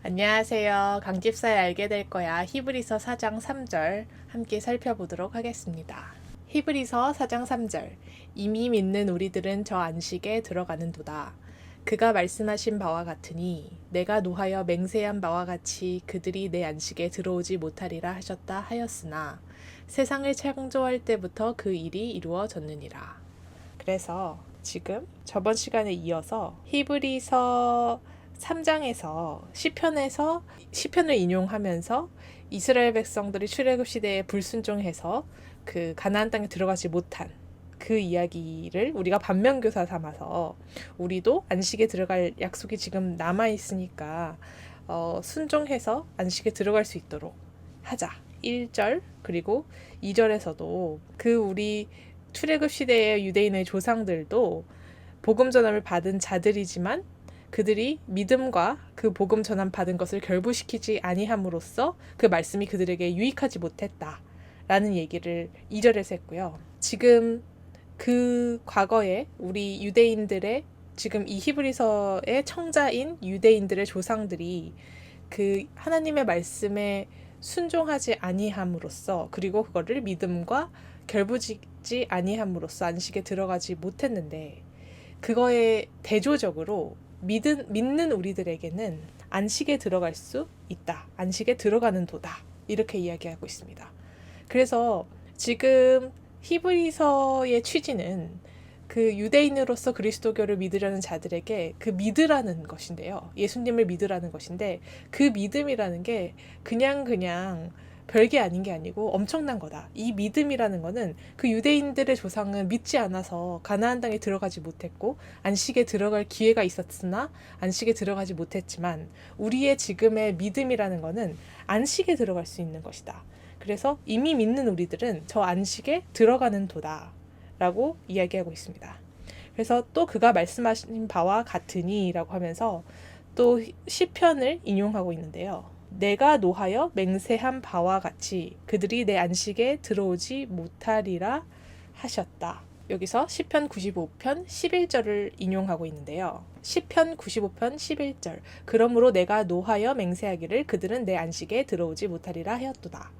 안녕하세요. 강집사에 알게 될 거야. 히브리서 4장 3절 함께 살펴보도록 하겠습니다. 히브리서 4장 3절 이미 믿는 우리들은 저 안식에 들어가는도다. 그가 말씀하신 바와 같으니 내가 노하여 맹세한 바와 같이 그들이 내 안식에 들어오지 못하리라 하셨다 하였으나 세상을 창조할 때부터 그 일이 이루어졌느니라. 그래서 지금 저번 시간에 이어서 히브리서 3장에서 시편을 인용하면서 이스라엘 백성들이 출애굽 시대에 불순종해서 그 가나안 땅에 들어가지 못한 그 이야기를 우리가 반면교사 삼아서 우리도 안식에 들어갈 약속이 지금 남아 있으니까 순종해서 안식에 들어갈 수 있도록 하자. 1절 그리고 2절에서도 그 우리 출애굽 시대의 유대인의 조상들도 복음 전함을 받은 자들이지만 그들이 믿음과 그 복음 전함 받은 것을 결부시키지 아니함으로써 그 말씀이 그들에게 유익하지 못했다라는 얘기를 2절에서 했고요. 지금 그 과거에 우리 유대인들의 지금 이 히브리서의 청자인 유대인들의 조상들이 그 하나님의 말씀에 순종하지 아니함으로써 그리고 그거를 믿음과 결부짓지 아니함으로써 안식에 들어가지 못했는데 그거에 대조적으로 믿는 우리들에게는 안식에 들어갈 수 있다. 안식에 들어가는 도다. 이렇게 이야기하고 있습니다. 그래서 지금 히브리서의 취지는 그 유대인으로서 그리스도교를 믿으려는 자들에게 그 믿으라는 것인데요. 예수님을 믿으라는 것인데 그 믿음이라는 게 그냥 별게 아닌 게 아니고 엄청난 거다. 이 믿음이라는 거는 그 유대인들의 조상은 믿지 않아서 가나안 땅에 들어가지 못했고 안식에 들어갈 기회가 있었으나 안식에 들어가지 못했지만 우리의 지금의 믿음이라는 거는 안식에 들어갈 수 있는 것이다. 그래서 이미 믿는 우리들은 저 안식에 들어가는 도다 라고 이야기하고 있습니다. 그래서 또 그가 말씀하신 바와 같으니 라고 하면서 또 시편을 인용하고 있는데요. 내가 노하여 맹세한 바와 같이 그들이 내 안식에 들어오지 못하리라 하셨다. 여기서 시편 95편 11절을 인용하고 있는데요. 시편 95편 11절 그러므로 내가 노하여 맹세하기를 그들은 내 안식에 들어오지 못하리라 하였도다.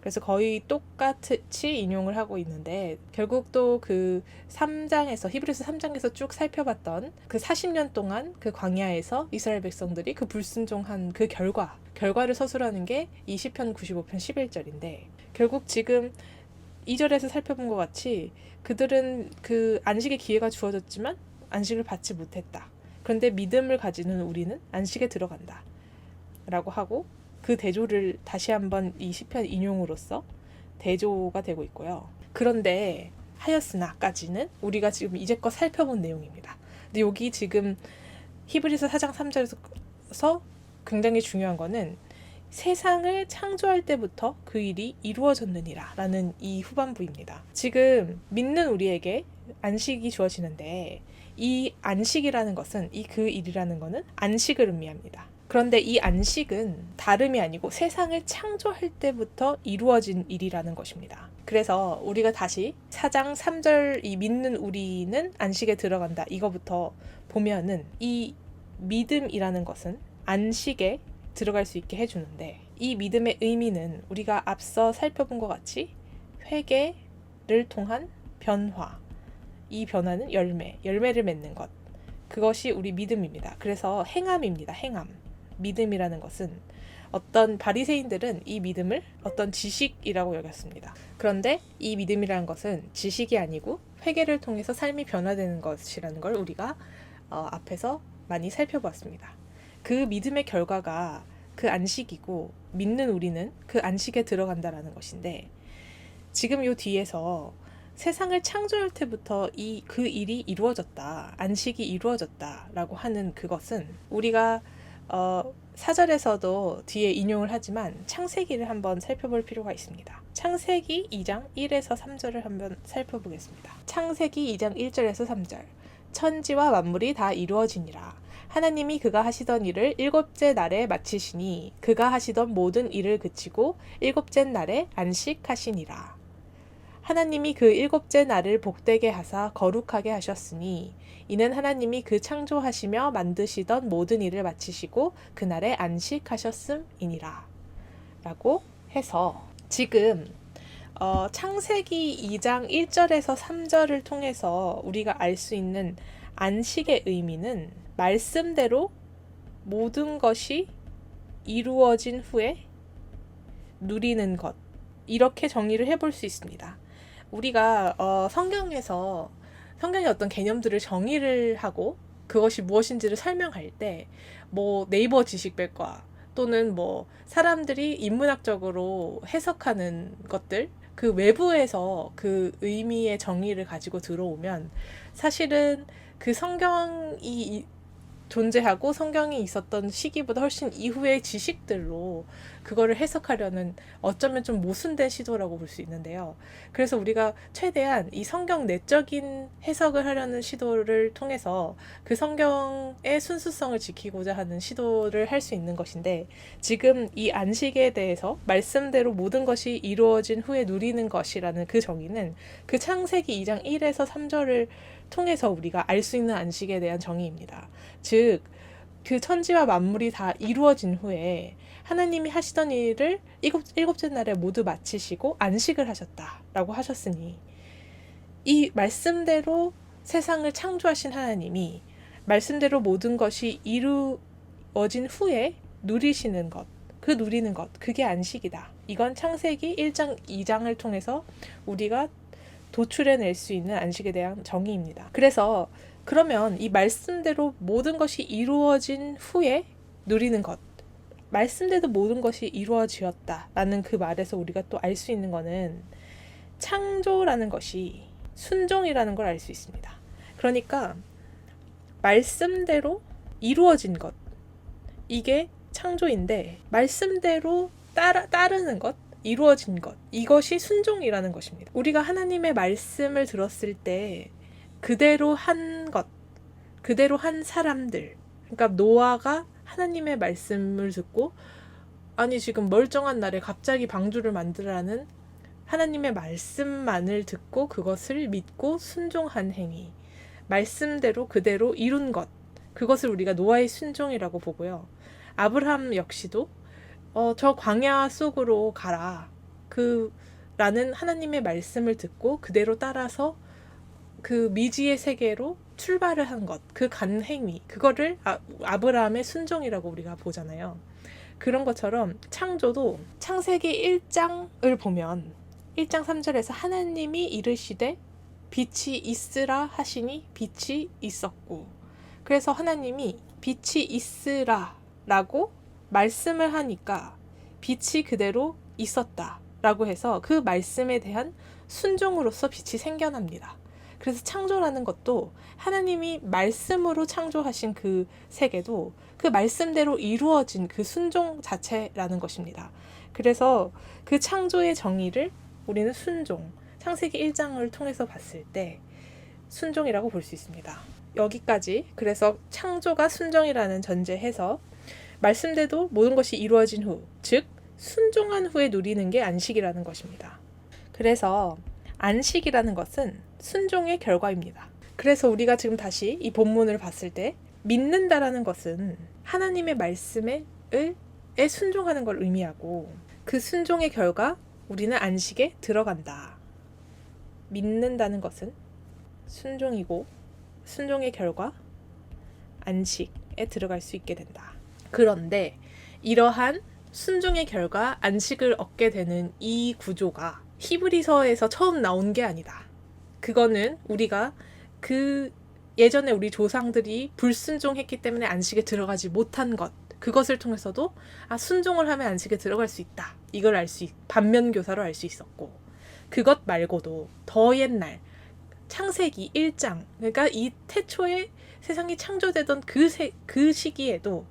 그래서 거의 똑같이 인용을 하고 있는데 결국 또 그 3장에서 히브리서 3장에서 쭉 살펴봤던 그 40년 동안 그 광야에서 이스라엘 백성들이 그 불순종한 그 결과를 서술하는 게 이 시편 95편 11절인데 결국 지금 2절에서 살펴본 것 같이 그들은 그 안식의 기회가 주어졌지만 안식을 받지 못했다. 그런데 믿음을 가지는 우리는 안식에 들어간다. 라고 하고 그 대조를 다시 한번 이 시편 인용으로써 대조가 되고 있고요. 그런데 하였으나까지는 우리가 지금 이제껏 살펴본 내용입니다. 근데 여기 지금 히브리서 4장 3절에서 굉장히 중요한 거는 세상을 창조할 때부터 그 일이 이루어졌느니라 라는 이 후반부입니다. 지금 믿는 우리에게 안식이 주어지는데 이 안식이라는 것은 그 일이라는 것은 안식을 의미합니다. 그런데 이 안식은 다름이 아니고 세상을 창조할 때부터 이루어진 일이라는 것입니다. 그래서 우리가 다시 4장 3절 이 믿는 우리는 안식에 들어간다. 이거부터 보면은 이 믿음이라는 것은 안식에 들어갈 수 있게 해주는데 이 믿음의 의미는 우리가 앞서 살펴본 것 같이 회개를 통한 변화. 이 변화는 열매를 맺는 것. 그것이 우리 믿음입니다. 그래서 행함입니다. 행함. 믿음이라는 것은 어떤 바리새인들은 이 믿음을 어떤 지식이라고 여겼습니다. 그런데 이 믿음이라는 것은 지식이 아니고 회개를 통해서 삶이 변화되는 것이라는 걸 우리가 앞에서 많이 살펴봤습니다. 그 믿음의 결과가 그 안식이고 믿는 우리는 그 안식에 들어간다라는 것인데 지금 요 뒤에서 세상을 창조할 때부터 그 일이 이루어졌다. 안식이 이루어졌다라고 하는 그것은 우리가 4절에서도 뒤에 인용을 하지만 창세기를 한번 살펴볼 필요가 있습니다. 창세기 2장 1에서 3절을 한번 살펴보겠습니다. 창세기 2장 1절에서 3절 천지와 만물이 다 이루어지니라. 하나님이 그가 하시던 일을 일곱째 날에 마치시니 그가 하시던 모든 일을 그치고 일곱째 날에 안식하시니라. 하나님이 그 일곱째 날을 복되게 하사 거룩하게 하셨으니 이는 하나님이 그 창조하시며 만드시던 모든 일을 마치시고 그날에 안식하셨음이니라 라고 해서 지금 창세기 2장 1절에서 3절을 통해서 우리가 알 수 있는 안식의 의미는 말씀대로 모든 것이 이루어진 후에 누리는 것, 이렇게 정의를 해볼 수 있습니다. 우리가 성경의 어떤 개념들을 정의를 하고 그것이 무엇인지를 설명할 때 뭐 네이버 지식백과 또는 뭐 사람들이 인문학적으로 해석하는 것들, 그 외부에서 그 의미의 정의를 가지고 들어오면 사실은 그 성경이 존재하고 성경이 있었던 시기보다 훨씬 이후의 지식들로 그거를 해석하려는 어쩌면 좀 모순된 시도라고 볼 수 있는데요. 그래서 우리가 최대한 이 성경 내적인 해석을 하려는 시도를 통해서 그 성경의 순수성을 지키고자 하는 시도를 할 수 있는 것인데, 지금 이 안식에 대해서 말씀대로 모든 것이 이루어진 후에 누리는 것이라는 그 정의는 그 창세기 2장 1에서 3절을 통해서 우리가 알 수 있는 안식에 대한 정의입니다. 즉, 그 천지와 만물이 다 이루어진 후에 하나님이 하시던 일을 일곱째 날에 모두 마치시고 안식을 하셨다라고 하셨으니, 이 말씀대로 세상을 창조하신 하나님이 말씀대로 모든 것이 이루어진 후에 누리시는 것, 그 누리는 것, 그게 안식이다. 이건 창세기 1장, 2장을 통해서 우리가 도출해낼 수 있는 안식에 대한 정의입니다. 그래서 그러면 이 말씀대로 모든 것이 이루어진 후에 누리는 것, 말씀대로 모든 것이 이루어지었다라는 그 말에서 우리가 또 알 수 있는 거는 창조라는 것이 순종이라는 걸 알 수 있습니다. 그러니까 말씀대로 이루어진 것, 이게 창조인데 말씀대로 따르는 것, 이루어진 것, 이것이 순종이라는 것입니다. 우리가 하나님의 말씀을 들었을 때 그대로 한 것, 그대로 한 사람들, 그러니까 노아가 하나님의 말씀을 듣고 아니 지금 멀쩡한 날에 갑자기 방주를 만들라는 하나님의 말씀만을 듣고 그것을 믿고 순종한 행위, 말씀대로 그대로 이룬 것, 그것을 우리가 노아의 순종이라고 보고요. 아브라함 역시도 저 광야 속으로 가라. 라는 하나님의 말씀을 듣고 그대로 따라서 그 미지의 세계로 출발을 한 것, 그 간 행위, 그거를 아브라함의 순종이라고 우리가 보잖아요. 그런 것처럼 창조도 창세기 1장을 보면 1장 3절에서 하나님이 이르시되 빛이 있으라 하시니 빛이 있었고, 그래서 하나님이 빛이 있으라 라고 말씀을 하니까 빛이 그대로 있었다 라고 해서 그 말씀에 대한 순종으로서 빛이 생겨납니다. 그래서 창조라는 것도 하나님이 말씀으로 창조하신 그 세계도 그 말씀대로 이루어진 그 순종 자체라는 것입니다. 그래서 그 창조의 정의를 우리는 순종, 창세기 1장을 통해서 봤을 때 순종이라고 볼 수 있습니다. 여기까지, 그래서 창조가 순종이라는 전제해서 말씀대로 모든 것이 이루어진 후, 즉 순종한 후에 누리는 게 안식이라는 것입니다. 그래서 안식이라는 것은 순종의 결과입니다. 그래서 우리가 지금 다시 이 본문을 봤을 때 믿는다라는 것은 하나님의 말씀에 순종하는 걸 의미하고, 그 순종의 결과 우리는 안식에 들어간다. 믿는다는 것은 순종이고 순종의 결과 안식에 들어갈 수 있게 된다. 그런데 이러한 순종의 결과 안식을 얻게 되는 이 구조가 히브리서에서 처음 나온 게 아니다. 그거는 우리가 예전에 우리 조상들이 불순종했기 때문에 안식에 들어가지 못한 것, 그것을 통해서도 순종을 하면 안식에 들어갈 수 있다. 이걸 반면교사로 알 수 있었고, 그것 말고도 더 옛날 창세기 1장, 그러니까 이 태초에 세상이 창조되던 그 시기에도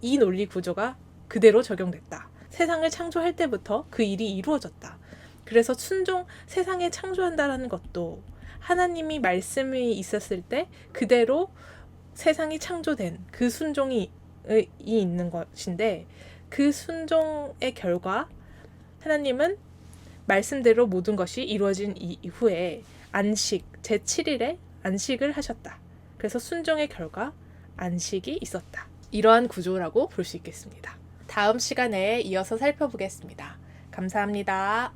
이 논리 구조가 그대로 적용됐다. 세상을 창조할 때부터 그 일이 이루어졌다. 그래서 세상에 창조한다라는 것도 하나님이 말씀이 있었을 때 그대로 세상이 창조된 그 순종이 있는 것인데, 그 순종의 결과 하나님은 말씀대로 모든 것이 이루어진 이후에 안식, 제7일에 안식을 하셨다. 그래서 순종의 결과 안식이 있었다. 이러한 구조라고 볼 수 있겠습니다. 다음 시간에 이어서 살펴보겠습니다. 감사합니다.